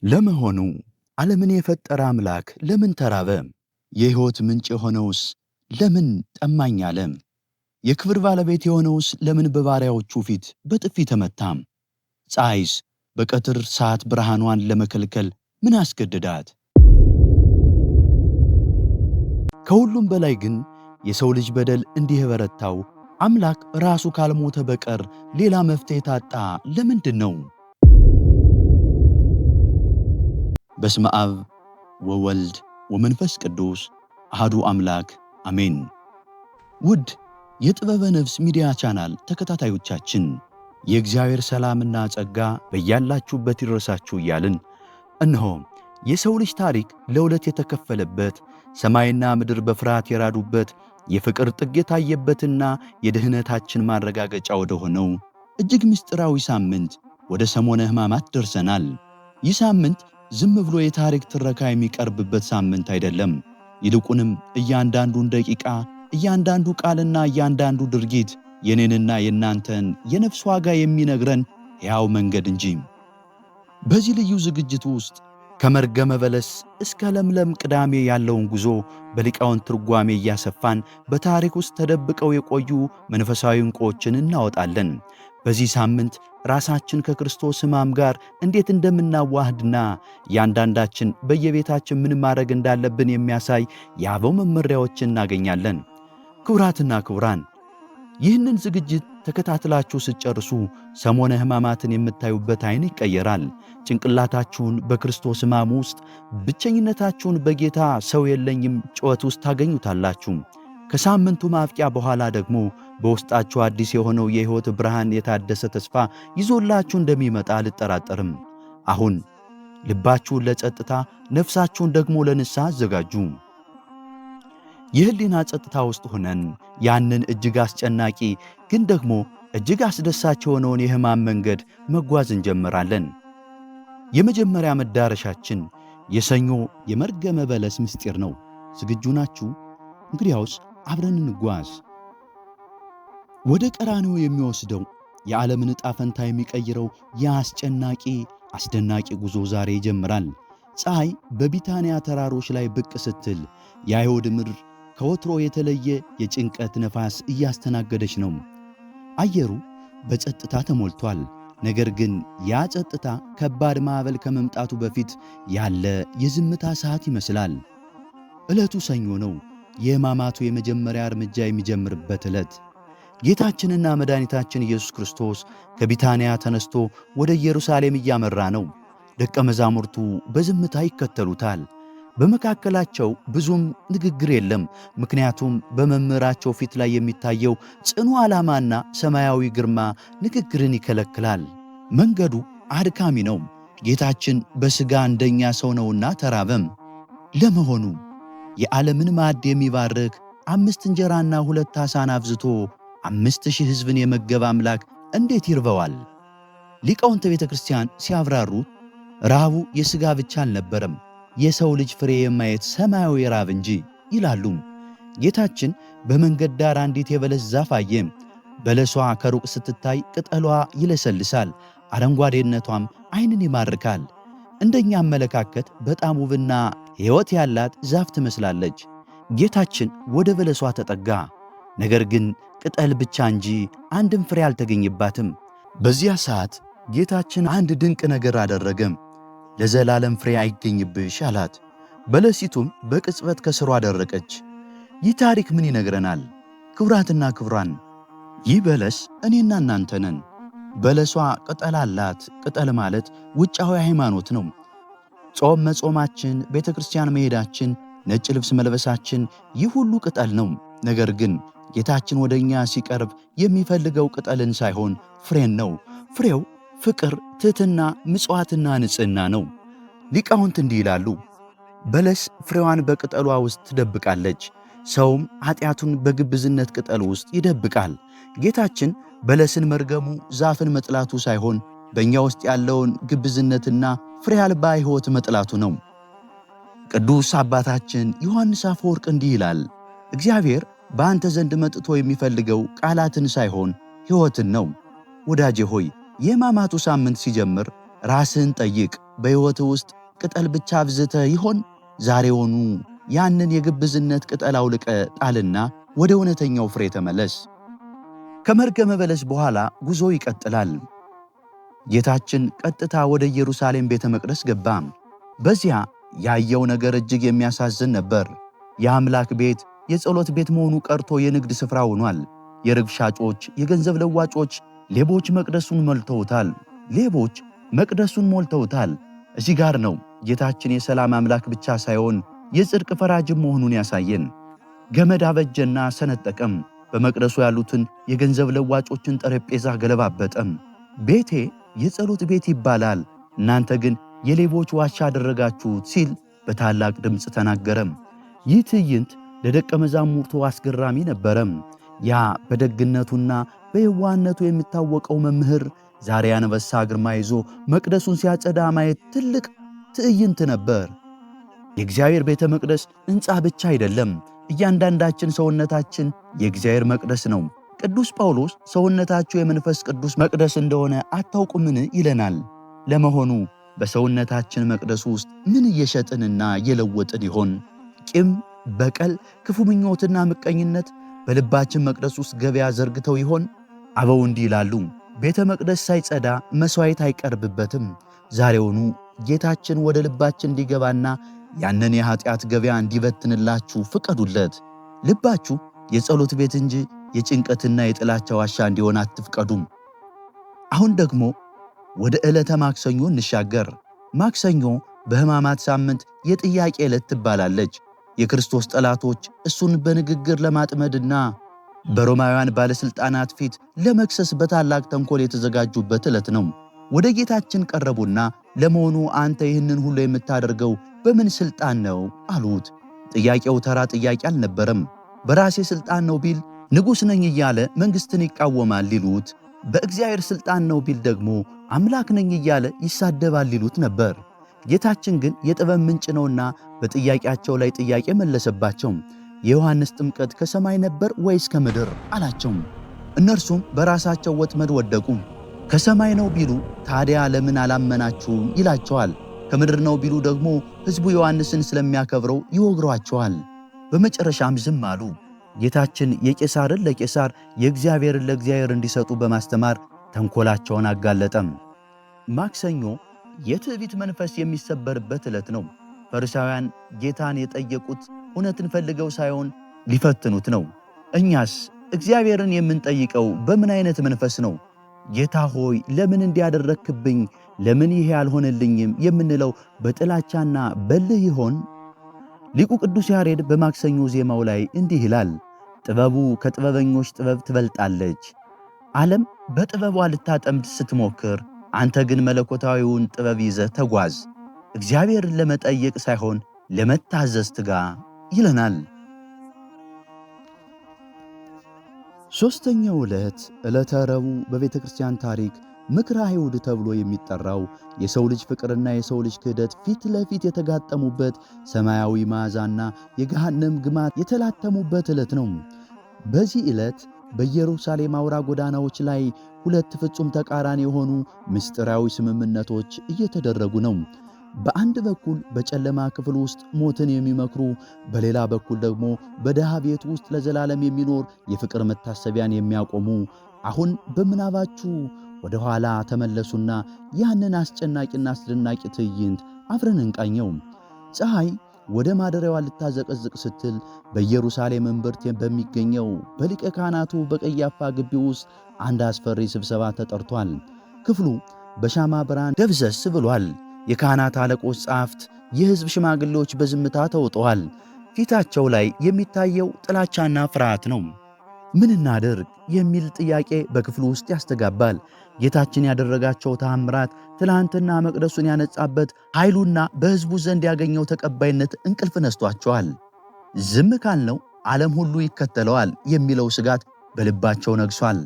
ለመሆኑ ዓለምን የፈጠረ አምላክ ለምን ተራበ? የሕይወት ምንጭ የሆነውስ ለምን ጠማኝ አለ? የክብር ባለቤት የሆነውስ ለምን በባሪያዎቹ ፊት በጥፊ ተመታ? ፀሐይስ በቀትር ሰዓት ብርሃኗን ለመከልከል ምን አስገደዳት? ከሁሉም በላይ ግን የሰው ልጅ በደል እንዲህ የበረታው አምላክ ራሱ ካልሞተ በቀር ሌላ መፍትሄ ታጣ ለምንድን ነው? በስመ አብ ወወልድ ወመንፈስ ቅዱስ አሐዱ አምላክ አሜን። ውድ የጥበበ ነፍስ ሚዲያ ቻናል ተከታታዮቻችን የእግዚአብሔር ሰላምና ጸጋ በያላችሁበት ይድረሳችሁ እያልን እነሆ የሰው ልጅ ታሪክ ለሁለት የተከፈለበት ሰማይና ምድር በፍርሃት የራዱበት የፍቅር ጥግ የታየበትና የድኅነታችን ማረጋገጫ ወደ ሆነው እጅግ ምስጢራዊ ሳምንት ወደ ሰሞነ ሕማማት ደርሰናል። ይህ ሳምንት ዝም ብሎ የታሪክ ትረካ የሚቀርብበት ሳምንት አይደለም። ይልቁንም እያንዳንዱን ደቂቃ፣ እያንዳንዱ ቃልና እያንዳንዱ ድርጊት የኔንና የናንተን የነፍስ ዋጋ የሚነግረን ሕያው መንገድ እንጂ። በዚህ ልዩ ዝግጅት ውስጥ ከመርገመ በለስ እስከ ለምለም ቅዳሜ ያለውን ጉዞ በሊቃውንት ትርጓሜ እያሰፋን በታሪክ ውስጥ ተደብቀው የቆዩ መንፈሳዊ ዕንቁዎችን እናወጣለን። በዚህ ሳምንት ራሳችን ከክርስቶስ ሕማም ጋር እንዴት እንደምናዋህድና እያንዳንዳችን በየቤታችን ምን ማድረግ እንዳለብን የሚያሳይ የአበው መመሪያዎችን እናገኛለን። ክቡራትና ክቡራን፣ ይህንን ዝግጅት ተከታትላችሁ ስትጨርሱ ሰሞነ ሕማማትን የምታዩበት ዓይን ይቀየራል። ጭንቅላታችሁን በክርስቶስ ሕማም ውስጥ፣ ብቸኝነታችሁን በጌታ ሰው የለኝም ጩኸት ውስጥ ታገኙታላችሁ። ከሳምንቱ ማብቂያ በኋላ ደግሞ በውስጣችሁ አዲስ የሆነው የሕይወት ብርሃን የታደሰ ተስፋ ይዞላችሁ እንደሚመጣ አልጠራጠርም። አሁን ልባችሁን ለጸጥታ፣ ነፍሳችሁን ደግሞ ለንስሐ አዘጋጁ። የህሊና ጸጥታ ውስጥ ሆነን ያንን እጅግ አስጨናቂ ግን ደግሞ እጅግ አስደሳች የሆነውን የሕማም መንገድ መጓዝ እንጀምራለን። የመጀመሪያ መዳረሻችን የሰኞ የመርገመ በለስ ምስጢር ነው። ዝግጁ ናችሁ? እንግዲያውስ አብረን እንጓዝ። ወደ ቀራንዮ የሚወስደው የዓለምን ዕጣ ፈንታ የሚቀይረው የአስጨናቂ አስደናቂ ጉዞ ዛሬ ይጀምራል። ፀሐይ በቢታንያ ተራሮች ላይ ብቅ ስትል የአይሁድ ምድር ከወትሮ የተለየ የጭንቀት ነፋስ እያስተናገደች ነው። አየሩ በጸጥታ ተሞልቷል። ነገር ግን ያ ጸጥታ ከባድ ማዕበል ከመምጣቱ በፊት ያለ የዝምታ ሰዓት ይመስላል። ዕለቱ ሰኞ ነው። የሕማማቱ የመጀመሪያ እርምጃ የሚጀምርበት ዕለት። ጌታችንና መድኃኒታችን ኢየሱስ ክርስቶስ ከቢታንያ ተነስቶ ወደ ኢየሩሳሌም እያመራ ነው። ደቀ መዛሙርቱ በዝምታ ይከተሉታል። በመካከላቸው ብዙም ንግግር የለም። ምክንያቱም በመምህራቸው ፊት ላይ የሚታየው ጽኑ ዓላማና ሰማያዊ ግርማ ንግግርን ይከለክላል። መንገዱ አድካሚ ነው። ጌታችን በሥጋ እንደኛ ሰው ነውና ተራበም። ለመሆኑ የዓለምን ማዕድ የሚባርክ 5 እንጀራና 2 ዓሣን አብዝቶ 5000 ሕዝብን የመገበ አምላክ እንዴት ይርበዋል? ሊቃውንተ ቤተ ክርስቲያን ሲያብራሩ ረሃቡ የሥጋ ብቻ አልነበረም፣ የሰው ልጅ ፍሬ የማየት ሰማያዊ ራብ እንጂ ይላሉ። ጌታችን በመንገድ ዳር አንዲት የበለስ ዛፍ አየ። በለሷ ከሩቅ ስትታይ ቅጠሏ ይለሰልሳል፣ አረንጓዴነቷም ዓይንን ይማርካል። እንደኛ አመለካከት በጣም ውብና ሕይወት ያላት ዛፍ ትመስላለች። ጌታችን ወደ በለሷ ተጠጋ። ነገር ግን ቅጠል ብቻ እንጂ አንድም ፍሬ አልተገኘባትም። በዚያ ሰዓት ጌታችን አንድ ድንቅ ነገር አደረገም። ለዘላለም ፍሬ አይገኝብሽ አላት። በለሲቱም በቅጽበት ከስሯ ደረቀች። ይህ ታሪክ ምን ይነግረናል? ክቡራትና ክቡራን፣ ይህ በለስ እኔና እናንተ ነን። በለሷ ቅጠል አላት። ቅጠል ማለት ውጫዊ ሃይማኖት ነው። ጾም መጾማችን፣ ቤተ ክርስቲያን መሄዳችን፣ ነጭ ልብስ መልበሳችን፣ ይህ ሁሉ ቅጠል ነው። ነገር ግን ጌታችን ወደ እኛ ሲቀርብ የሚፈልገው ቅጠልን ሳይሆን ፍሬን ነው። ፍሬው ፍቅር፣ ትሕትና፣ ምጽዋትና ንጽሕና ነው። ሊቃውንት እንዲህ ይላሉ፣ በለስ ፍሬዋን በቅጠሏ ውስጥ ትደብቃለች፣ ሰውም ኃጢአቱን በግብዝነት ቅጠል ውስጥ ይደብቃል። ጌታችን በለስን መርገሙ፣ ዛፍን መጥላቱ ሳይሆን በእኛ ውስጥ ያለውን ግብዝነትና ፍሬ አልባ ሕይወት መጥላቱ ነው። ቅዱስ አባታችን ዮሐንስ አፈወርቅ እንዲህ ይላል፣ እግዚአብሔር በአንተ ዘንድ መጥቶ የሚፈልገው ቃላትን ሳይሆን ሕይወትን ነው። ወዳጄ ሆይ የሕማማቱ ሳምንት ሲጀምር ራስህን ጠይቅ። በሕይወትህ ውስጥ ቅጠል ብቻ አብዝተህ ይሆን? ዛሬውኑ ያንን የግብዝነት ቅጠል አውልቀ ጣልና ወደ እውነተኛው ፍሬ ተመለስ። ከመርገመ በለስ በኋላ ጉዞ ይቀጥላል። ጌታችን ቀጥታ ወደ ኢየሩሳሌም ቤተ መቅደስ ገባ። በዚያ ያየው ነገር እጅግ የሚያሳዝን ነበር። የአምላክ ቤት የጸሎት ቤት መሆኑ ቀርቶ የንግድ ስፍራ ሆኗል። የርግብ ሻጮች፣ የገንዘብ ለዋጮች፣ ሌቦች መቅደሱን ሞልተውታል። እዚህ ጋር ነው ጌታችን የሰላም አምላክ ብቻ ሳይሆን የጽድቅ ፈራጅም መሆኑን ያሳየን። ገመድ አበጀና ሰነጠቀም። በመቅደሱ ያሉትን የገንዘብ ለዋጮችን ጠረጴዛ ገለባበጠም። ቤቴ የጸሎት ቤት ይባላል፣ እናንተ ግን የሌቦች ዋሻ አደረጋችሁት ሲል በታላቅ ድምፅ ተናገረም። ይህ ትዕይንት ለደቀ መዛሙርቱ አስገራሚ ነበረም። ያ በደግነቱና በየዋህነቱ የሚታወቀው መምህር ዛሬ አንበሳ ግርማ ይዞ መቅደሱን ሲያጸዳ ማየት ትልቅ ትዕይንት ነበር። የእግዚአብሔር ቤተ መቅደስ ሕንፃ ብቻ አይደለም፣ እያንዳንዳችን ሰውነታችን የእግዚአብሔር መቅደስ ነው። ቅዱስ ጳውሎስ ሰውነታችሁ የመንፈስ ቅዱስ መቅደስ እንደሆነ አታውቁምን ይለናል። ለመሆኑ በሰውነታችን መቅደስ ውስጥ ምን እየሸጥንና እየለወጥን ይሆን? ቂም፣ በቀል፣ ክፉ ምኞትና ምቀኝነት በልባችን መቅደስ ውስጥ ገበያ ዘርግተው ይሆን? አበው እንዲህ ይላሉ፣ ቤተ መቅደስ ሳይጸዳ መሥዋዕት አይቀርብበትም። ዛሬውኑ ጌታችን ወደ ልባችን እንዲገባና ያንን የኃጢአት ገበያ እንዲበትንላችሁ ፍቀዱለት። ልባችሁ የጸሎት ቤት እንጂ የጭንቀትና የጥላቻ ዋሻ እንዲሆን አትፍቀዱም። አሁን ደግሞ ወደ ዕለተ ማክሰኞ እንሻገር። ማክሰኞ በሕማማት ሳምንት የጥያቄ ዕለት ትባላለች። የክርስቶስ ጠላቶች እሱን በንግግር ለማጥመድና በሮማውያን ባለሥልጣናት ፊት ለመክሰስ በታላቅ ተንኮል የተዘጋጁበት ዕለት ነው። ወደ ጌታችን ቀረቡና ለመሆኑ አንተ ይህንን ሁሉ የምታደርገው በምን ሥልጣን ነው አሉት። ጥያቄው ተራ ጥያቄ አልነበረም። በራሴ ሥልጣን ነው ቢል ንጉሥ ነኝ እያለ መንግሥትን ይቃወማል ሊሉት፣ በእግዚአብሔር ሥልጣን ነው ቢል ደግሞ አምላክ ነኝ እያለ ይሳደባል ሊሉት ነበር። ጌታችን ግን የጥበብ ምንጭ ነውና በጥያቄያቸው ላይ ጥያቄ መለሰባቸው። የዮሐንስ ጥምቀት ከሰማይ ነበር ወይስ ከምድር አላቸው። እነርሱም በራሳቸው ወጥመድ ወደቁ። ከሰማይ ነው ቢሉ ታዲያ ለምን አላመናችሁም ይላቸዋል። ከምድር ነው ቢሉ ደግሞ ሕዝቡ ዮሐንስን ስለሚያከብረው ይወግሯቸዋል። በመጨረሻም ዝም አሉ። ጌታችን የቄሳርን ለቄሳር የእግዚአብሔርን ለእግዚአብሔር እንዲሰጡ በማስተማር ተንኮላቸውን አጋለጠም። ማክሰኞ የትዕቢት መንፈስ የሚሰበርበት ዕለት ነው። ፈሪሳውያን ጌታን የጠየቁት እውነትን ፈልገው ሳይሆን ሊፈትኑት ነው። እኛስ እግዚአብሔርን የምንጠይቀው በምን አይነት መንፈስ ነው? ጌታ ሆይ ለምን እንዲያደረክብኝ፣ ለምን ይሄ አልሆነልኝም የምንለው በጥላቻና በልህ ይሆን? ሊቁ ቅዱስ ያሬድ በማክሰኞ ዜማው ላይ እንዲህ ይላል፣ ጥበቡ ከጥበበኞች ጥበብ ትበልጣለች። ዓለም በጥበቧ ልታጠምድ ስትሞክር፣ አንተ ግን መለኮታዊውን ጥበብ ይዘህ ተጓዝ። እግዚአብሔርን ለመጠየቅ ሳይሆን ለመታዘዝ ትጋ ይለናል። ሦስተኛው ዕለት ዕለተ ረቡዕ በቤተ ክርስቲያን ታሪክ ምክረ አይሁድ ተብሎ የሚጠራው የሰው ልጅ ፍቅርና የሰው ልጅ ክህደት ፊት ለፊት የተጋጠሙበት ሰማያዊ መዓዛና የገሃነም ግማት የተላተሙበት ዕለት ነው። በዚህ ዕለት በኢየሩሳሌም አውራ ጎዳናዎች ላይ ሁለት ፍጹም ተቃራኒ የሆኑ ምስጢራዊ ስምምነቶች እየተደረጉ ነው። በአንድ በኩል በጨለማ ክፍል ውስጥ ሞትን የሚመክሩ፣ በሌላ በኩል ደግሞ በድሃ ቤት ውስጥ ለዘላለም የሚኖር የፍቅር መታሰቢያን የሚያቆሙ። አሁን በምናባችሁ ወደ ኋላ ተመለሱና ያንን አስጨናቂና አስደናቂ ትዕይንት አብረን እንቃኘው። ፀሐይ ወደ ማደሪያዋ ልታዘቀዝቅ ስትል በኢየሩሳሌም እምብርት በሚገኘው በሊቀ ካህናቱ በቀያፋ ግቢ ውስጥ አንድ አስፈሪ ስብሰባ ተጠርቷል። ክፍሉ በሻማ ብርሃን ደብዘስ ብሏል። የካህናት አለቆች፣ ጸሐፍት፣ የሕዝብ ሽማግሌዎች በዝምታ ተውጠዋል። ፊታቸው ላይ የሚታየው ጥላቻና ፍርሃት ነው። ምን እናድርግ የሚል ጥያቄ በክፍሉ ውስጥ ያስተጋባል። ጌታችን ያደረጋቸው ተአምራት፣ ትላንትና መቅደሱን ያነጻበት ኃይሉና በሕዝቡ ዘንድ ያገኘው ተቀባይነት እንቅልፍ ነስቷቸዋል። ዝም ካልነው ዓለም ሁሉ ይከተለዋል የሚለው ስጋት በልባቸው ነግሷል።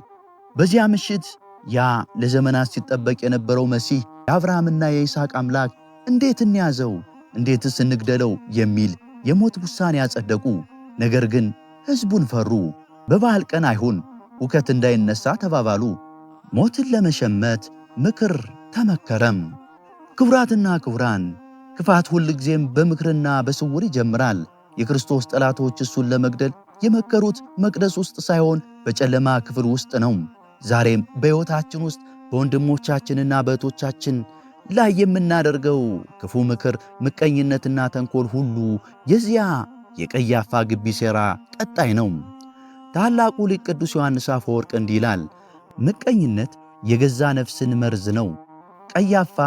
በዚያ ምሽት ያ ለዘመናት ሲጠበቅ የነበረው መሲህ የአብርሃምና የይስሐቅ አምላክ እንዴት እንያዘው፣ እንዴትስ እንግደለው የሚል የሞት ውሳኔ ያጸደቁ። ነገር ግን ሕዝቡን ፈሩ። በበዓል ቀን አይሁን፣ ሁከት እንዳይነሳ ተባባሉ። ሞትን ለመሸመት ምክር ተመከረም። ክቡራትና ክቡራን፣ ክፋት ሁልጊዜም በምክርና በስውር ይጀምራል። የክርስቶስ ጠላቶች እሱን ለመግደል የመከሩት መቅደስ ውስጥ ሳይሆን በጨለማ ክፍል ውስጥ ነው። ዛሬም በሕይወታችን ውስጥ በወንድሞቻችንና በእህቶቻችን ላይ የምናደርገው ክፉ ምክር፣ ምቀኝነትና ተንኮል ሁሉ የዚያ የቀያፋ ግቢ ሴራ ቀጣይ ነው። ታላቁ ሊቅ ቅዱስ ዮሐንስ አፈወርቅ እንዲህ ይላል፣ ምቀኝነት የገዛ ነፍስን መርዝ ነው። ቀያፋ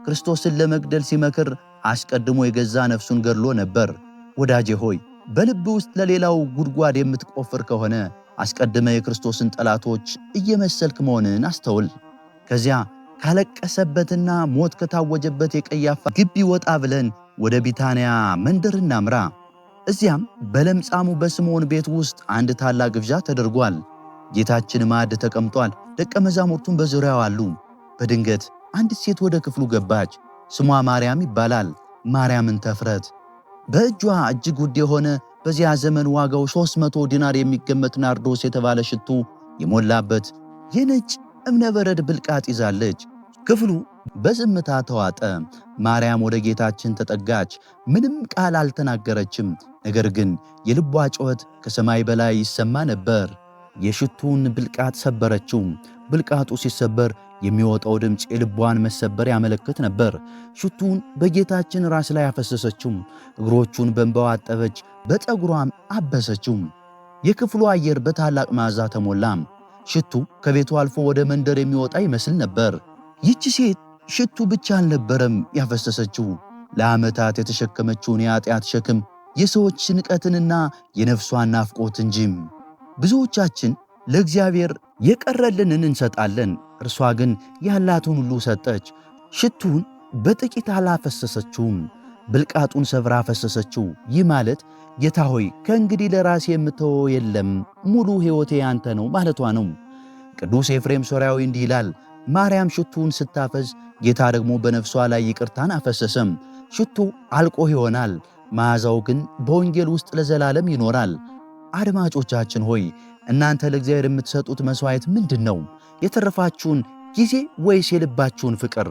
ክርስቶስን ለመግደል ሲመክር አስቀድሞ የገዛ ነፍሱን ገድሎ ነበር። ወዳጄ ሆይ በልብ ውስጥ ለሌላው ጉድጓድ የምትቆፍር ከሆነ አስቀድመ የክርስቶስን ጠላቶች እየመሰልክ መሆንን አስተውል። ከዚያ ካለቀሰበትና ሞት ከታወጀበት የቀያፋ ግቢ ወጣ ብለን ወደ ቢታንያ መንደር እናምራ። እዚያም በለምጻሙ በስምዖን ቤት ውስጥ አንድ ታላቅ ግብዣ ተደርጓል። ጌታችን ማዕድ ተቀምጧል። ደቀ መዛሙርቱን በዙሪያው አሉ። በድንገት አንዲት ሴት ወደ ክፍሉ ገባች። ስሟ ማርያም ይባላል። ማርያምን ተፍረት በእጇ እጅግ ውድ የሆነ በዚያ ዘመን ዋጋው 300 ዲናር የሚገመት ናርዶስ የተባለ ሽቱ የሞላበት የነጭ እብነበረድ ብልቃጥ ይዛለች። ክፍሉ በዝምታ ተዋጠ። ማርያም ወደ ጌታችን ተጠጋች። ምንም ቃል አልተናገረችም። ነገር ግን የልቧ ጩኸት ከሰማይ በላይ ይሰማ ነበር። የሽቱን ብልቃጥ ሰበረችው። ብልቃጡ ሲሰበር የሚወጣው ድምፅ የልቧን መሰበር ያመለክት ነበር። ሽቱን በጌታችን ራስ ላይ አፈሰሰችው። እግሮቹን በእንባዋ አጠበች፣ በፀጉሯም አበሰችው። የክፍሉ አየር በታላቅ መዓዛ ተሞላ። ሽቱ ከቤቱ አልፎ ወደ መንደር የሚወጣ ይመስል ነበር። ይህች ሴት ሽቱ ብቻ አልነበረም ያፈሰሰችው፣ ለዓመታት የተሸከመችውን የኃጢአት ሸክም፣ የሰዎች ንቀትንና የነፍሷን ናፍቆት እንጂም። ብዙዎቻችን ለእግዚአብሔር የቀረልንን እንሰጣለን፣ እርሷ ግን ያላትን ሁሉ ሰጠች። ሽቱን በጥቂት አላፈሰሰችውም፣ ብልቃጡን ሰብራ አፈሰሰችው። ይህ ማለት ጌታ ሆይ ከእንግዲህ ለራሴ የምተወው የለም፣ ሙሉ ሕይወቴ ያንተ ነው ማለቷ ነው። ቅዱስ ኤፍሬም ሶርያዊ እንዲህ ይላል፣ ማርያም ሽቱን ስታፈስ ጌታ ደግሞ በነፍሷ ላይ ይቅርታን አፈሰሰም። ሽቱ አልቆ ይሆናል፣ መዓዛው ግን በወንጌል ውስጥ ለዘላለም ይኖራል። አድማጮቻችን ሆይ እናንተ ለእግዚአብሔር የምትሰጡት መሥዋዕት ምንድን ነው? የተረፋችሁን ጊዜ ወይስ የልባችሁን ፍቅር?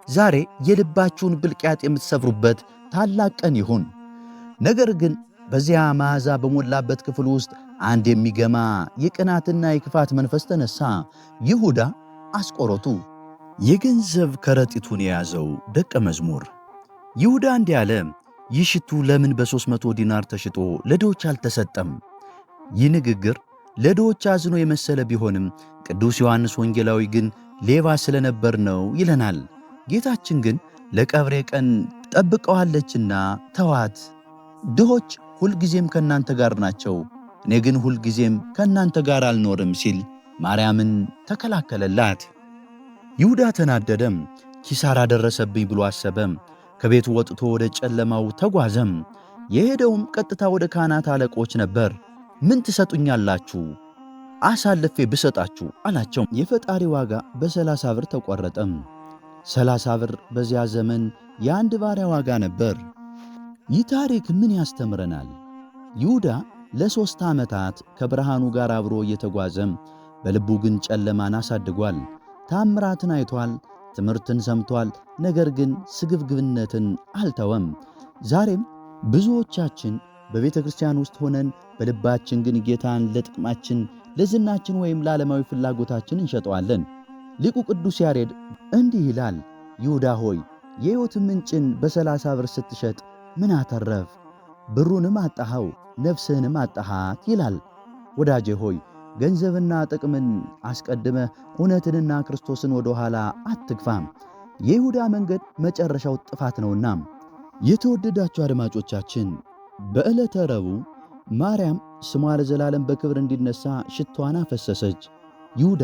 ዛሬ የልባችሁን ብልቃጥ የምትሰብሩበት ታላቅ ቀን ይሁን። ነገር ግን በዚያ መዓዛ በሞላበት ክፍል ውስጥ አንድ የሚገማ የቅናትና የክፋት መንፈስ ተነሳ። ይሁዳ አስቆሮቱ፣ የገንዘብ ከረጢቱን የያዘው ደቀ መዝሙር። ይሁዳ እንዲህ አለ፣ ይህ ሽቱ ለምን በ300 ዲናር ተሽጦ ለድሆች አልተሰጠም? ይህ ንግግር ለድሆች አዝኖ የመሰለ ቢሆንም ቅዱስ ዮሐንስ ወንጌላዊ ግን ሌባ ስለነበር ነው ይለናል። ጌታችን ግን ለቀብሬ ቀን ጠብቀዋለችና ተዋት፣ ድሆች ሁልጊዜም ከእናንተ ጋር ናቸው፣ እኔ ግን ሁልጊዜም ከእናንተ ጋር አልኖርም ሲል ማርያምን ተከላከለላት። ይሁዳ ተናደደም፣ ኪሳራ ደረሰብኝ ብሎ አሰበም። ከቤቱ ወጥቶ ወደ ጨለማው ተጓዘም። የሄደውም ቀጥታ ወደ ካህናት አለቆች ነበር። ምን ትሰጡኛላችሁ አሳልፌ ብሰጣችሁ አላቸው። የፈጣሪ ዋጋ በ30 ብር ተቆረጠም። 30 ብር በዚያ ዘመን የአንድ ባሪያ ዋጋ ነበር። ይህ ታሪክ ምን ያስተምረናል? ይሁዳ ለ3 ዓመታት ከብርሃኑ ጋር አብሮ እየተጓዘም በልቡ ግን ጨለማን አሳድጓል። ታምራትን አይቷል፣ ትምህርትን ሰምቷል። ነገር ግን ስግብግብነትን አልተወም። ዛሬም ብዙዎቻችን በቤተ ክርስቲያን ውስጥ ሆነን በልባችን ግን ጌታን ለጥቅማችን፣ ለዝናችን ወይም ለዓለማዊ ፍላጎታችን እንሸጠዋለን። ሊቁ ቅዱስ ያሬድ እንዲህ ይላል፣ ይሁዳ ሆይ የሕይወት ምንጭን በ30 ብር ስትሸጥ ምን አተረፍ? ብሩንም አጣኸው፣ ነፍስህንም አጣሃት ይላል። ወዳጄ ሆይ ገንዘብና ጥቅምን አስቀድመ እውነትንና ክርስቶስን ወደ ኋላ አትግፋም። የይሁዳ መንገድ መጨረሻው ጥፋት ነውና። የተወደዳችሁ አድማጮቻችን በዕለተ ረቡዕ ማርያም ስሟ ለዘላለም በክብር እንዲነሳ ሽቷን አፈሰሰች። ይሁዳ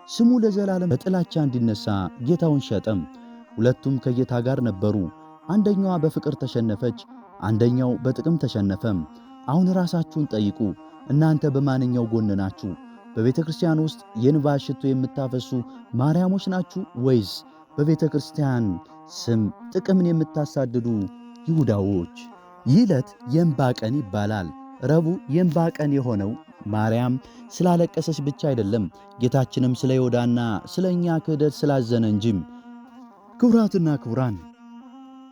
ስሙ ለዘላለም በጥላቻ እንዲነሳ ጌታውን ሸጠም። ሁለቱም ከጌታ ጋር ነበሩ። አንደኛዋ በፍቅር ተሸነፈች፣ አንደኛው በጥቅም ተሸነፈም። አሁን ራሳችሁን ጠይቁ። እናንተ በማንኛው ጎን ናችሁ? በቤተ ክርስቲያን ውስጥ የእንባ ሽቶ የምታፈሱ ማርያሞች ናችሁ ወይስ በቤተ ክርስቲያን ስም ጥቅምን የምታሳድዱ ይሁዳዎች? ይህ ዕለት የእንባ ቀን ይባላል። ረቡዕ የእንባ ቀን የሆነው ማርያም ስላለቀሰች ብቻ አይደለም፣ ጌታችንም ስለ ይሁዳና ስለ እኛ ክህደት ስላዘነ እንጂም። ክቡራትና ክቡራን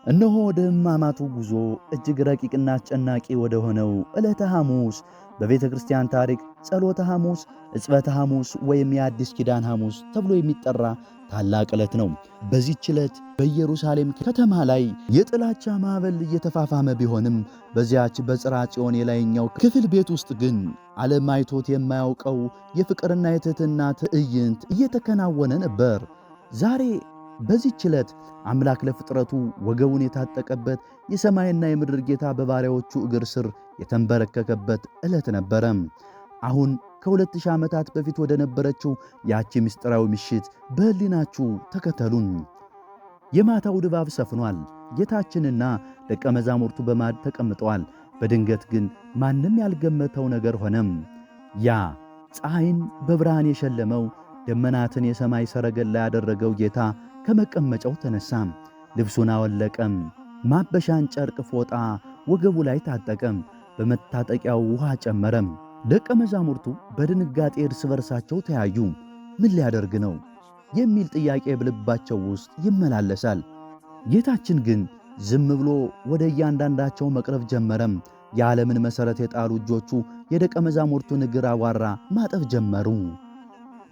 እነሆ ወደ ሕማማቱ ጉዞ እጅግ ረቂቅና አስጨናቂ ወደ ሆነው ዕለተ ሐሙስ በቤተ ክርስቲያን ታሪክ ጸሎተ ሐሙስ፣ ዕጽበተ ሐሙስ ወይም የአዲስ ኪዳን ሐሙስ ተብሎ የሚጠራ ታላቅ ዕለት ነው። በዚህች ዕለት በኢየሩሳሌም ከተማ ላይ የጥላቻ ማዕበል እየተፋፋመ ቢሆንም በዚያች በጽርሐ ጽዮን የላይኛው ክፍል ቤት ውስጥ ግን ዓለም አይቶት የማያውቀው የፍቅርና የትሕትና ትዕይንት እየተከናወነ ነበር። ዛሬ በዚህች ዕለት አምላክ ለፍጥረቱ ወገቡን የታጠቀበት የሰማይና የምድር ጌታ በባሪያዎቹ እግር ስር የተንበረከከበት ዕለት ነበረ። አሁን ከ2000 ዓመታት በፊት ወደ ነበረችው ያቺ ምስጢራዊ ምሽት በሕሊናችሁ ተከተሉን። የማታው ድባብ ሰፍኗል። ጌታችንና ደቀ መዛሙርቱ በማዕድ ተቀምጠዋል። በድንገት ግን ማንም ያልገመተው ነገር ሆነም። ያ ፀሐይን በብርሃን የሸለመው ደመናትን የሰማይ ሰረገላ ያደረገው ጌታ ከመቀመጫው ተነሳም። ልብሱን አወለቀም። ማበሻን ጨርቅ ፎጣ ወገቡ ላይ ታጠቀም። በመታጠቂያው ውሃ ጨመረም። ደቀ መዛሙርቱ በድንጋጤ እርስ በርሳቸው ተያዩ። ምን ሊያደርግ ነው የሚል ጥያቄ በልባቸው ውስጥ ይመላለሳል። ጌታችን ግን ዝም ብሎ ወደ እያንዳንዳቸው መቅረብ ጀመረም። የዓለምን መሠረት የጣሉ እጆቹ የደቀ መዛሙርቱን እግር አዋራ ማጠብ ጀመሩ።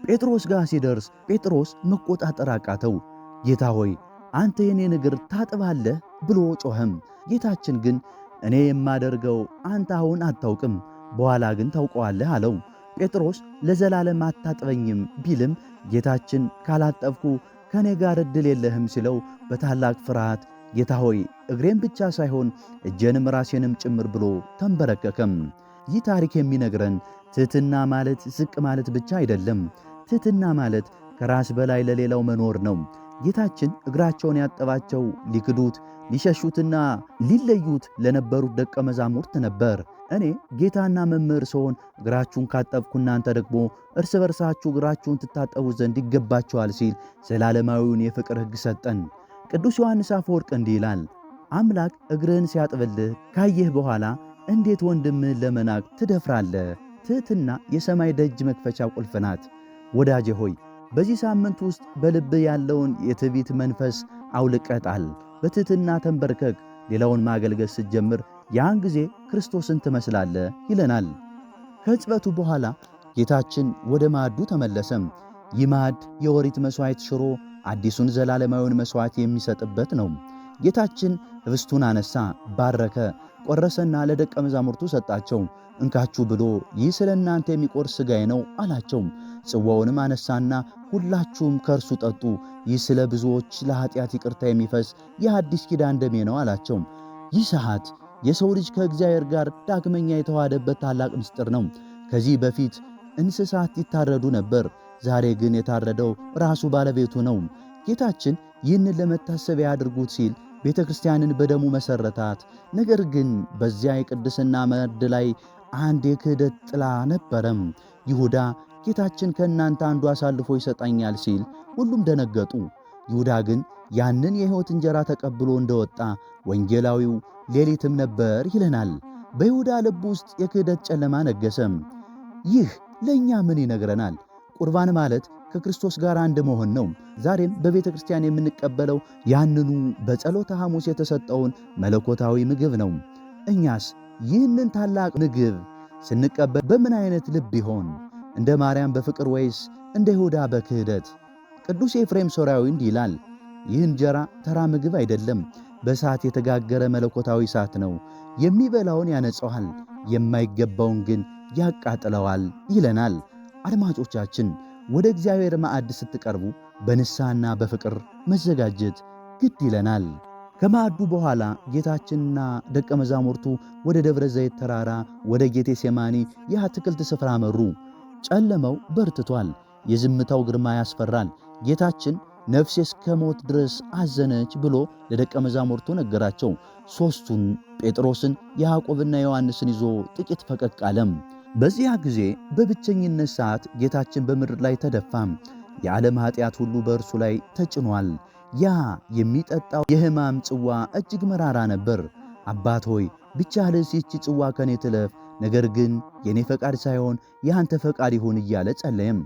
ጴጥሮስ ጋር ሲደርስ ጴጥሮስ መቆጣጠር አቃተው። ጌታ ሆይ አንተ የኔን እግር ታጥባለህ ብሎ ጮኸም። ጌታችን ግን እኔ የማደርገው አንተ አሁን አታውቅም፣ በኋላ ግን ታውቀዋለህ አለው። ጴጥሮስ ለዘላለም አታጥበኝም ቢልም ጌታችን ካላጠብኩ ከእኔ ጋር ዕድል የለህም ሲለው በታላቅ ፍርሃት ጌታ ሆይ እግሬን ብቻ ሳይሆን እጄንም ራሴንም ጭምር ብሎ ተንበረከከም። ይህ ታሪክ የሚነግረን ትሕትና ማለት ዝቅ ማለት ብቻ አይደለም። ትሕትና ማለት ከራስ በላይ ለሌላው መኖር ነው። ጌታችን እግራቸውን ያጠባቸው ሊክዱት ሊሸሹትና ሊለዩት ለነበሩት ደቀ መዛሙርት ነበር። እኔ ጌታና መምህር ስሆን እግራችሁን ካጠብኩ እናንተ ደግሞ እርስ በርሳችሁ እግራችሁን ትታጠቡ ዘንድ ይገባችኋል ሲል ዘላለማዊውን የፍቅር ሕግ ሰጠን። ቅዱስ ዮሐንስ አፈወርቅ እንዲህ ይላል፣ አምላክ እግርህን ሲያጥብልህ ካየህ በኋላ እንዴት ወንድምህን ለመናቅ ትደፍራለህ? ትሕትና የሰማይ ደጅ መክፈቻ ቁልፍ ናት። ወዳጄ ሆይ በዚህ ሳምንት ውስጥ በልብህ ያለውን የትዕቢት መንፈስ አውልቀህ ጣል። በትሕትና ተንበርከክ። ሌላውን ማገልገል ስትጀምር ያን ጊዜ ክርስቶስን ትመስላለህ ይለናል። ከዕጽበቱ በኋላ ጌታችን ወደ ማዕዱ ተመለሰም። ይህ ማዕድ የኦሪት መሥዋዕት ሽሮ አዲሱን ዘላለማዊውን መሥዋዕት የሚሰጥበት ነው። ጌታችን ኅብስቱን አነሣ፣ ባረከ፣ ቆረሰና ለደቀ መዛሙርቱ ሰጣቸው። እንካችሁ ብሎ ይህ ስለ እናንተ የሚቆርስ ሥጋዬ ነው አላቸው። ጽዋውንም አነሳና ሁላችሁም ከእርሱ ጠጡ፣ ይህ ስለ ብዙዎች ለኃጢአት ይቅርታ የሚፈስ የአዲስ ኪዳን ደሜ ነው አላቸው። ይህ ሰዓት የሰው ልጅ ከእግዚአብሔር ጋር ዳግመኛ የተዋሃደበት ታላቅ ምስጢር ነው። ከዚህ በፊት እንስሳት ይታረዱ ነበር። ዛሬ ግን የታረደው ራሱ ባለቤቱ ነው። ጌታችን ይህንን ለመታሰቢያ ያድርጉት ሲል ቤተ ክርስቲያንን በደሙ መሠረታት። ነገር ግን በዚያ የቅድስና ማዕድ ላይ አንድ የክህደት ጥላ ነበረም። ይሁዳ ጌታችን ከእናንተ አንዱ አሳልፎ ይሰጠኛል ሲል ሁሉም ደነገጡ። ይሁዳ ግን ያንን የሕይወት እንጀራ ተቀብሎ እንደወጣ ወንጌላዊው ሌሊትም ነበር ይለናል። በይሁዳ ልብ ውስጥ የክህደት ጨለማ ነገሰም። ይህ ለእኛ ምን ይነግረናል? ቁርባን ማለት ከክርስቶስ ጋር አንድ መሆን ነው። ዛሬም በቤተ ክርስቲያን የምንቀበለው ያንኑ በጸሎተ ሐሙስ የተሰጠውን መለኮታዊ ምግብ ነው። እኛስ ይህንን ታላቅ ምግብ ስንቀበል በምን አይነት ልብ ይሆን? እንደ ማርያም በፍቅር ወይስ እንደ ይሁዳ በክህደት? ቅዱስ ኤፍሬም ሶርያዊ እንዲህ ይላል፣ ይህ እንጀራ ተራ ምግብ አይደለም፣ በእሳት የተጋገረ መለኮታዊ እሳት ነው። የሚበላውን ያነጸዋል፣ የማይገባውን ግን ያቃጥለዋል ይለናል። አድማጮቻችን ወደ እግዚአብሔር ማዕድ ስትቀርቡ በንስሐና በፍቅር መዘጋጀት ግድ ይለናል። ከማዕዱ በኋላ ጌታችንና ደቀ መዛሙርቱ ወደ ደብረ ዘይት ተራራ ወደ ጌቴሴማኒ የአትክልት ስፍራ አመሩ። ጨለማው በርትቷል። የዝምታው ግርማ ያስፈራል። ጌታችን ነፍሴ እስከ ሞት ድረስ አዘነች ብሎ ለደቀ መዛሙርቱ ነገራቸው። ሦስቱን ጴጥሮስን፣ ያዕቆብና ዮሐንስን ይዞ ጥቂት ፈቀቅ አለም። በዚያ ጊዜ በብቸኝነት ሰዓት ጌታችን በምድር ላይ ተደፋም። የዓለም ኃጢአት ሁሉ በእርሱ ላይ ተጭኗል። ያ የሚጠጣው የሕማም ጽዋ እጅግ መራራ ነበር። አባት ሆይ ቢቻልስ ይህች ጽዋ ከኔ ትለፍ፣ ነገር ግን የኔ ፈቃድ ሳይሆን የአንተ ፈቃድ ይሁን እያለ ጸለየም።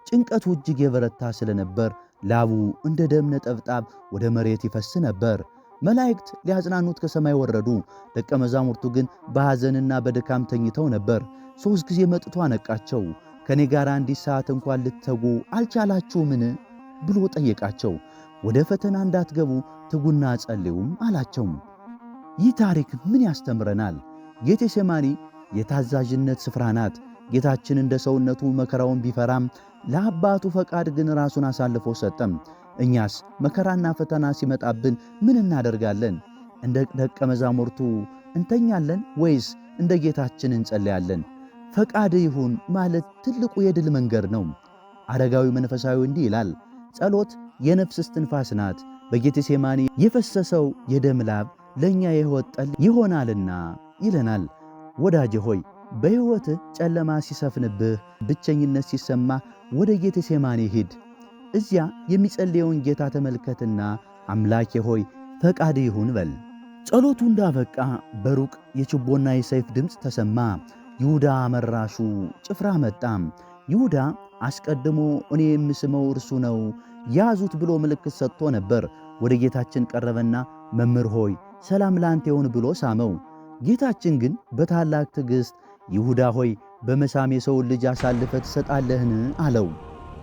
ጭንቀቱ እጅግ የበረታ ስለነበር ላቡ እንደ ደም ነጠብጣብ ወደ መሬት ይፈስ ነበር። መላእክት ሊያጽናኑት ከሰማይ ወረዱ። ደቀ መዛሙርቱ ግን በሐዘንና በድካም ተኝተው ነበር። 3 ጊዜ መጥቶ አነቃቸው። ከእኔ ጋር አንዲት ሰዓት እንኳን ልትተጉ አልቻላችሁምን ብሎ ጠየቃቸው። ወደ ፈተና እንዳትገቡ ትጉና ጸልዩም አላቸው። ይህ ታሪክ ምን ያስተምረናል? ጌቴሴማኒ የታዛዥነት ስፍራ ናት። ጌታችን እንደ ሰውነቱ መከራውን ቢፈራም ለአባቱ ፈቃድ ግን ራሱን አሳልፎ ሰጠም። እኛስ መከራና ፈተና ሲመጣብን ምን እናደርጋለን? እንደ ደቀ መዛሙርቱ እንተኛለን ወይስ እንደ ጌታችን እንጸልያለን? ፈቃድ ይሁን ማለት ትልቁ የድል መንገድ ነው። አረጋዊ መንፈሳዊ እንዲህ ይላል፣ ጸሎት የነፍስ እስትንፋስ ናት። በጌቴሴማኒ የፈሰሰው የደም ላብ ለእኛ የሕይወት ጠል ይሆናልና ይለናል። ወዳጄ ሆይ በሕይወትህ ጨለማ ሲሰፍንብህ፣ ብቸኝነት ሲሰማ ወደ ጌቴሴማኒ ሂድ። እዚያ የሚጸልየውን ጌታ ተመልከትና አምላኬ ሆይ ፈቃድ ይሁን በል። ጸሎቱ እንዳበቃ በሩቅ የችቦና የሰይፍ ድምፅ ተሰማ። ይሁዳ መራሹ ጭፍራ መጣ። ይሁዳ አስቀድሞ እኔ የምስመው እርሱ ነው ያዙት ብሎ ምልክት ሰጥቶ ነበር። ወደ ጌታችን ቀረበና መምህር ሆይ ሰላም ላንተ ይሁን ብሎ ሳመው። ጌታችን ግን በታላቅ ትዕግሥት ይሁዳ ሆይ በመሳም የሰውን ልጅ አሳልፈ ትሰጣለህን አለው።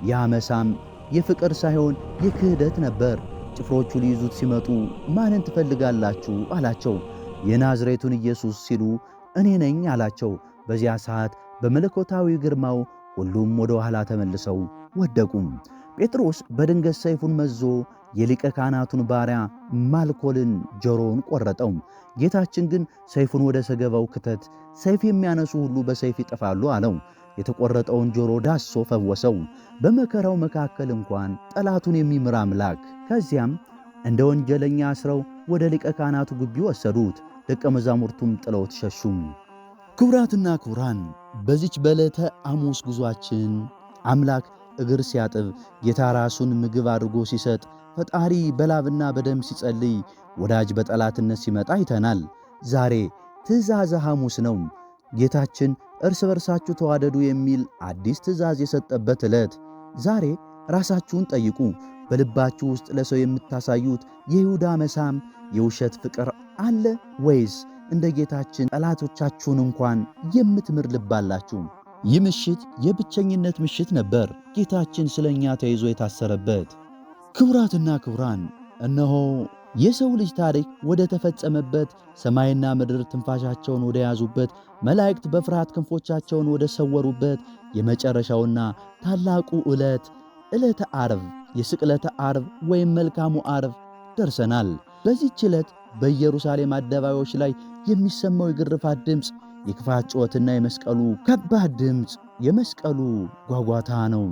ያ መሳም የፍቅር ሳይሆን የክህደት ነበር። ጭፍሮቹ ሊይዙት ሲመጡ ማንን ትፈልጋላችሁ አላቸው። የናዝሬቱን ኢየሱስ ሲሉ እኔ ነኝ አላቸው። በዚያ ሰዓት በመለኮታዊ ግርማው ሁሉም ወደ ኋላ ተመልሰው ወደቁም። ጴጥሮስ በድንገት ሰይፉን መዞ የሊቀ ካህናቱን ባሪያ ማልኮልን ጆሮውን ቆረጠው። ጌታችን ግን ሰይፉን ወደ ሰገባው ክተት፣ ሰይፍ የሚያነሱ ሁሉ በሰይፍ ይጠፋሉ አለው። የተቆረጠውን ጆሮ ዳሶ ፈወሰው። በመከራው መካከል እንኳን ጠላቱን የሚምር አምላክ። ከዚያም እንደ ወንጀለኛ አስረው ወደ ሊቀ ካህናቱ ግቢ ወሰዱት። ደቀ መዛሙርቱም ጥለውት ሸሹም። ክቡራትና ክቡራን፣ በዚች በዕለተ ሐሙስ ጉዟችን አምላክ እግር ሲያጥብ፣ ጌታ ራሱን ምግብ አድርጎ ሲሰጥ፣ ፈጣሪ በላብና በደም ሲጸልይ፣ ወዳጅ በጠላትነት ሲመጣ አይተናል። ዛሬ ትእዛዘ ሐሙስ ነው። ጌታችን እርስ በርሳችሁ ተዋደዱ የሚል አዲስ ትእዛዝ የሰጠበት ዕለት። ዛሬ ራሳችሁን ጠይቁ። በልባችሁ ውስጥ ለሰው የምታሳዩት የይሁዳ መሳም የውሸት ፍቅር አለ ወይስ እንደ ጌታችን ጠላቶቻችሁን እንኳን የምትምር ልብ አላችሁ? ይህ ምሽት የብቸኝነት ምሽት ነበር፣ ጌታችን ስለኛ ተይዞ የታሰረበት። ክቡራትና ክቡራን፣ እነሆ የሰው ልጅ ታሪክ ወደ ተፈጸመበት፣ ሰማይና ምድር ትንፋሻቸውን ወደ ያዙበት፣ መላእክት በፍርሃት ክንፎቻቸውን ወደ ሰወሩበት የመጨረሻውና ታላቁ ዕለት ዕለተ ዓርብ፣ የስቅለተ ዓርብ ወይም መልካሙ ዓርብ ደርሰናል። በዚህች ዕለት በኢየሩሳሌም አደባባዮች ላይ የሚሰማው የግርፋት ድምፅ፣ የክፋት ጩኸትና የመስቀሉ ከባድ ድምፅ፣ የመስቀሉ ጓጓታ ነው።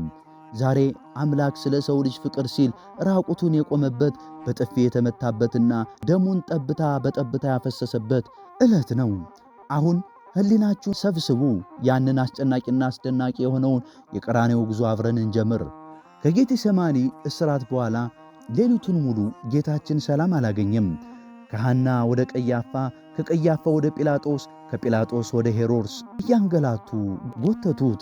ዛሬ አምላክ ስለ ሰው ልጅ ፍቅር ሲል ራቁቱን የቆመበት፣ በጥፊ የተመታበትና ደሙን ጠብታ በጠብታ ያፈሰሰበት ዕለት ነው። አሁን ሕሊናችሁን ሰብስቡ። ያንን አስጨናቂና አስደናቂ የሆነውን የቀራንዮ ጉዞ አብረን እንጀምር። ከጌቴሴማኒ እስራት በኋላ ሌሊቱን ሙሉ ጌታችን ሰላም አላገኘም። ከሐና ወደ ቀያፋ፣ ከቀያፋ ወደ ጲላጦስ፣ ከጲላጦስ ወደ ሄሮድስ እያንገላቱ ጎተቱት።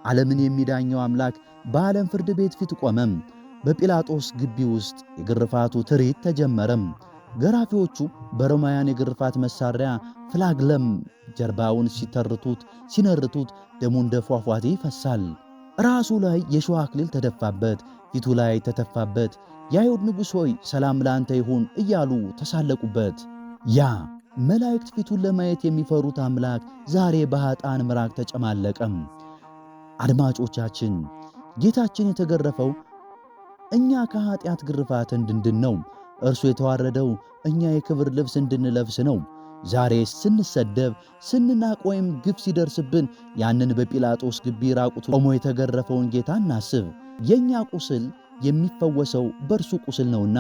ዓለምን የሚዳኘው አምላክ በዓለም ፍርድ ቤት ፊት ቆመም። በጲላጦስ ግቢ ውስጥ የግርፋቱ ትርኢት ተጀመረም። ገራፊዎቹ በሮማውያን የግርፋት መሳሪያ ፍላግለም ጀርባውን ሲነርቱት ደሙ እንደ ፏፏቴ ይፈሳል። ራሱ ላይ የሾህ አክሊል ተደፋበት፣ ፊቱ ላይ ተተፋበት። የአይሁድ ንጉሥ ሆይ ሰላም ላንተ ይሁን እያሉ ተሳለቁበት። ያ መላእክት ፊቱን ለማየት የሚፈሩት አምላክ ዛሬ በኃጥአን ምራቅ ተጨማለቀም። አድማጮቻችን፣ ጌታችን የተገረፈው እኛ ከኃጢአት ግርፋት እንድንድን ነው። እርሱ የተዋረደው እኛ የክብር ልብስ እንድንለብስ ነው። ዛሬ ስንሰደብ፣ ስንናቅ ወይም ግፍ ሲደርስብን ያንን በጲላጦስ ግቢ ራቁቱ ቆሞ የተገረፈውን ጌታ እናስብ። የእኛ ቁስል የሚፈወሰው በእርሱ ቁስል ነውና።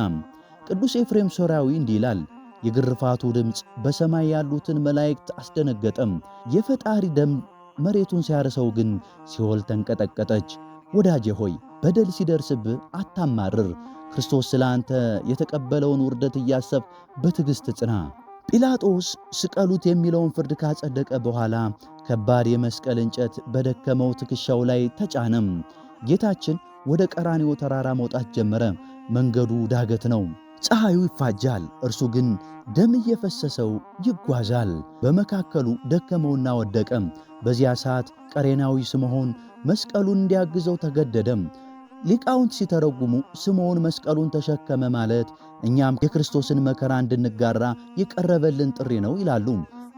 ቅዱስ ኤፍሬም ሶርያዊ እንዲህ ይላል፣ የግርፋቱ ድምፅ በሰማይ ያሉትን መላእክት አስደነገጠም። የፈጣሪ ደም መሬቱን ሲያርሰው ግን ሲኦል ተንቀጠቀጠች። ወዳጄ ሆይ በደል ሲደርስብህ አታማርር። ክርስቶስ ስለ አንተ የተቀበለውን ውርደት እያሰብ በትዕግሥት ጽና። ጲላጦስ ስቀሉት የሚለውን ፍርድ ካጸደቀ በኋላ ከባድ የመስቀል እንጨት በደከመው ትከሻው ላይ ተጫነም። ጌታችን ወደ ቀራንዮ ተራራ መውጣት ጀመረ። መንገዱ ዳገት ነው። ፀሐዩ ይፋጃል፣ እርሱ ግን ደም እየፈሰሰው ይጓዛል። በመካከሉ ደከመውና ወደቀም። በዚያ ሰዓት ቀሬናዊ ስምዖን መስቀሉን እንዲያግዘው ተገደደም። ሊቃውንት ሲተረጉሙ ስምዖን መስቀሉን ተሸከመ ማለት እኛም የክርስቶስን መከራ እንድንጋራ የቀረበልን ጥሪ ነው ይላሉ።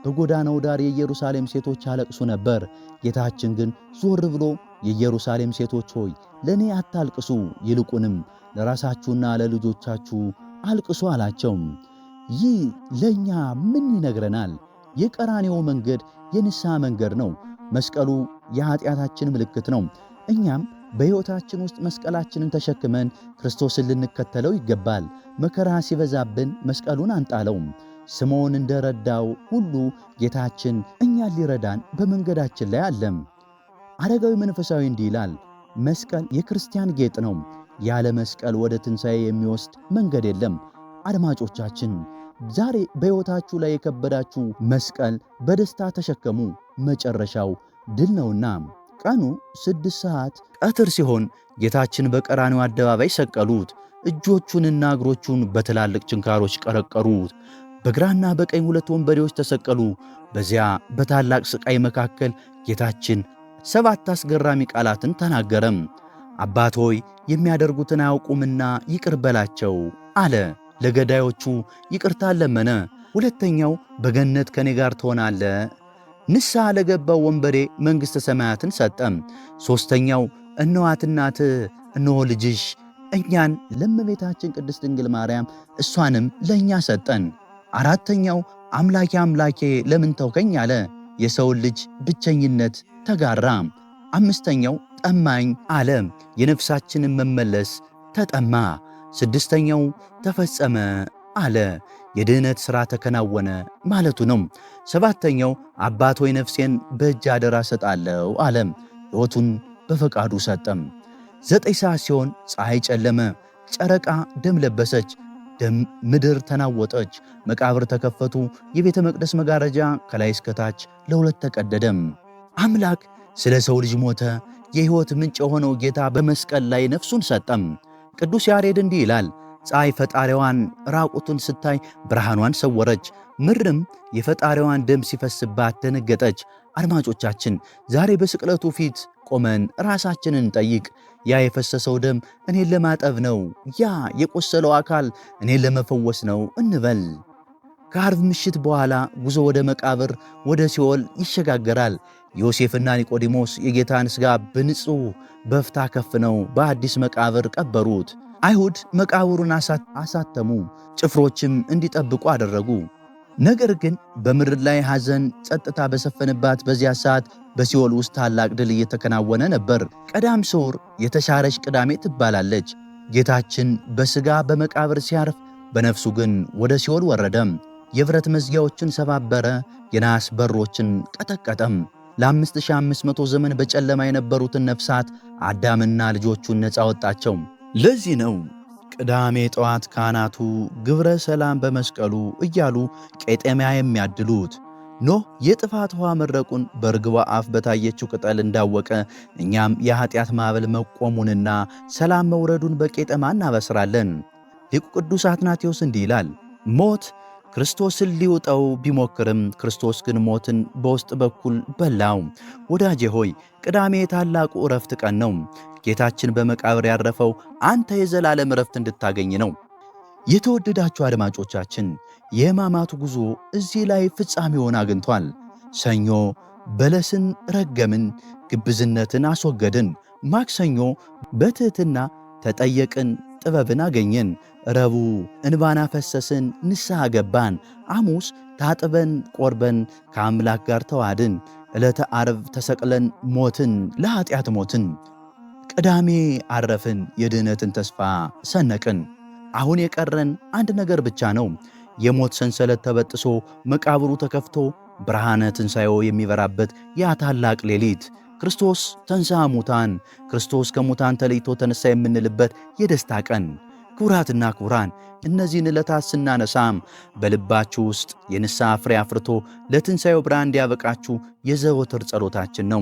በጎዳናው ዳር የኢየሩሳሌም ሴቶች ያለቅሱ ነበር። ጌታችን ግን ዞር ብሎ የኢየሩሳሌም ሴቶች ሆይ ለእኔ አታልቅሱ፣ ይልቁንም ለራሳችሁና ለልጆቻችሁ አልቅሱ አላቸው። ይህ ለእኛ ምን ይነግረናል? የቀራንዮ መንገድ የንስሐ መንገድ ነው። መስቀሉ የኀጢአታችን ምልክት ነው። እኛም በሕይወታችን ውስጥ መስቀላችንን ተሸክመን ክርስቶስን ልንከተለው ይገባል። መከራ ሲበዛብን መስቀሉን አንጣለው። ስምዖን እንደረዳው ሁሉ ጌታችን እኛን ሊረዳን በመንገዳችን ላይ አለም። አረጋዊ መንፈሳዊ እንዲህ ይላል፣ መስቀል የክርስቲያን ጌጥ ነው። ያለ መስቀል ወደ ትንሣኤ የሚወስድ መንገድ የለም። አድማጮቻችን ዛሬ በሕይወታችሁ ላይ የከበዳችሁ መስቀል በደስታ ተሸከሙ፣ መጨረሻው ድል ነውና። ቀኑ 6 ሰዓት ቀትር ሲሆን ጌታችን በቀራንዮ አደባባይ ሰቀሉት። እጆቹንና እግሮቹን በትላልቅ ችንካሮች ቀረቀሩት። በግራና በቀኝ 2 ወንበዴዎች ተሰቀሉ። በዚያ በታላቅ ሥቃይ መካከል ጌታችን 7 አስገራሚ ቃላትን ተናገረም። አባት ሆይ የሚያደርጉትን አያውቁምና ይቅር በላቸው አለ። ለገዳዮቹ ይቅርታን ለመነ። ሁለተኛው በገነት ከኔ ጋር ትሆናለህ ንስሐ ለገባው ወንበዴ መንግሥተ ሰማያትን ሰጠም። ሦስተኛው እነኋት እናትህ እነሆ ልጅሽ፣ እኛን ለእመቤታችን ቅድስት ድንግል ማርያም እሷንም ለእኛ ሰጠን። አራተኛው አምላኬ አምላኬ ለምን ተውከኝ አለ። የሰውን ልጅ ብቸኝነት ተጋራ። አምስተኛው ጠማኝ አለ። የነፍሳችንን መመለስ ተጠማ። ስድስተኛው ተፈጸመ አለ። የድኅነት ሥራ ተከናወነ ማለቱ ነው። ሰባተኛው አባት ሆይ ነፍሴን በእጅ አደራ ሰጣለሁ አለም። ሕይወቱን በፈቃዱ ሰጠም። 9 ሰዓት ሲሆን ፀሐይ ጨለመ፣ ጨረቃ ደም ለበሰች፣ ምድር ተናወጠች፣ መቃብር ተከፈቱ። የቤተ መቅደስ መጋረጃ ከላይ እስከታች ለ2 ተቀደደም። አምላክ ስለ ሰው ልጅ ሞተ። የሕይወት ምንጭ የሆነው ጌታ በመስቀል ላይ ነፍሱን ሰጠም። ቅዱስ ያሬድ እንዲህ ይላል፣ ፀሐይ ፈጣሪዋን ራቁቱን ስታይ ብርሃኗን ሰወረች፣ ምድርም የፈጣሪዋን ደም ሲፈስባት ደነገጠች። አድማጮቻችን ዛሬ በስቅለቱ ፊት ቆመን ራሳችንን እንጠይቅ። ያ የፈሰሰው ደም እኔን ለማጠብ ነው፣ ያ የቆሰለው አካል እኔን ለመፈወስ ነው እንበል። ከዓርብ ምሽት በኋላ ጉዞ ወደ መቃብር ወደ ሲኦል ይሸጋገራል። ዮሴፍና ኒቆዲሞስ የጌታን ሥጋ በንጹሕ በፍታ ከፍነው በአዲስ መቃብር ቀበሩት። አይሁድ መቃብሩን አሳተሙ፣ ጭፍሮችም እንዲጠብቁ አደረጉ። ነገር ግን በምድር ላይ ሐዘን፣ ጸጥታ በሰፈነባት በዚያ ሰዓት በሲኦል ውስጥ ታላቅ ድል እየተከናወነ ነበር። ቀዳም ስዑር የተሻረች ቅዳሜ ትባላለች። ጌታችን በሥጋ በመቃብር ሲያርፍ፣ በነፍሱ ግን ወደ ሲኦል ወረደም። የብረት መዝጊያዎችን ሰባበረ፣ የናስ በሮችን ቀጠቀጠም። ለ5500 ዘመን በጨለማ የነበሩትን ነፍሳት አዳምና ልጆቹን ነፃ ወጣቸው። ለዚህ ነው ቅዳሜ ጠዋት ካህናቱ ግብረ ሰላም በመስቀሉ እያሉ ቄጤማ የሚያድሉት። ኖህ የጥፋት ውሃ መድረቁን በርግቧ አፍ በታየችው ቅጠል እንዳወቀ እኛም የኀጢአት ማዕበል መቆሙንና ሰላም መውረዱን በቄጠማ እናበስራለን። ሊቁ ቅዱስ አትናቴዎስ እንዲህ ይላል፣ ሞት ክርስቶስን ሊውጠው ቢሞክርም ክርስቶስ ግን ሞትን በውስጥ በኩል በላው። ወዳጄ ሆይ ቅዳሜ የታላቁ ዕረፍት ቀን ነው። ጌታችን በመቃብር ያረፈው አንተ የዘላለም ዕረፍት እንድታገኝ ነው። የተወደዳችሁ አድማጮቻችን የሕማማቱ ጉዞ እዚህ ላይ ፍጻሜውን አግኝቷል። ሰኞ በለስን ረገምን፣ ግብዝነትን አስወገድን። ማክሰኞ በትሕትና ተጠየቅን፣ ጥበብን አገኘን። ረቡዕ እንባን አፈሰስን፣ ንስሐ ገባን። ሐሙስ ታጥበን ቆርበን ከአምላክ ጋር ተዋድን። ዕለተ ዓርብ ተሰቅለን ሞትን፣ ለኀጢአት ሞትን። ቅዳሜ አረፍን፣ የድኅነትን ተስፋ ሰነቅን። አሁን የቀረን አንድ ነገር ብቻ ነው። የሞት ሰንሰለት ተበጥሶ መቃብሩ ተከፍቶ ብርሃነ ትንሣኤው የሚበራበት ያ ታላቅ ሌሊት ክርስቶስ ተንሥአ እሙታን፣ ክርስቶስ ከሙታን ተለይቶ ተነሣ የምንልበት የደስታ ቀን። ክቡራትና ክቡራን እነዚህን ዕለታት ስናነሳም በልባችሁ ውስጥ የንስሐ ፍሬ አፍርቶ ለትንሣኤው ብርሃን እንዲያበቃችሁ የዘወትር ጸሎታችን ነው።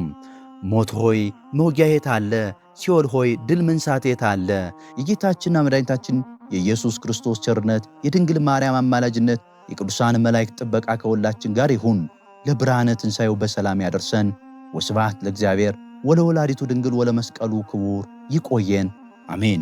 ሞት ሆይ መውጊያ የት አለ? ሲኦል ሆይ ድል መንሳት የት አለ? የጌታችንና መድኃኒታችን የኢየሱስ ክርስቶስ ቸርነት፣ የድንግል ማርያም አማላጅነት፣ የቅዱሳን መላእክት ጥበቃ ከሁላችን ጋር ይሁን። ለብርሃነ ትንሣኤው በሰላም ያደርሰን። ወስብሐት ለእግዚአብሔር ወለወላዲቱ ድንግል ወለመስቀሉ ክቡር። ይቆየን። አሜን።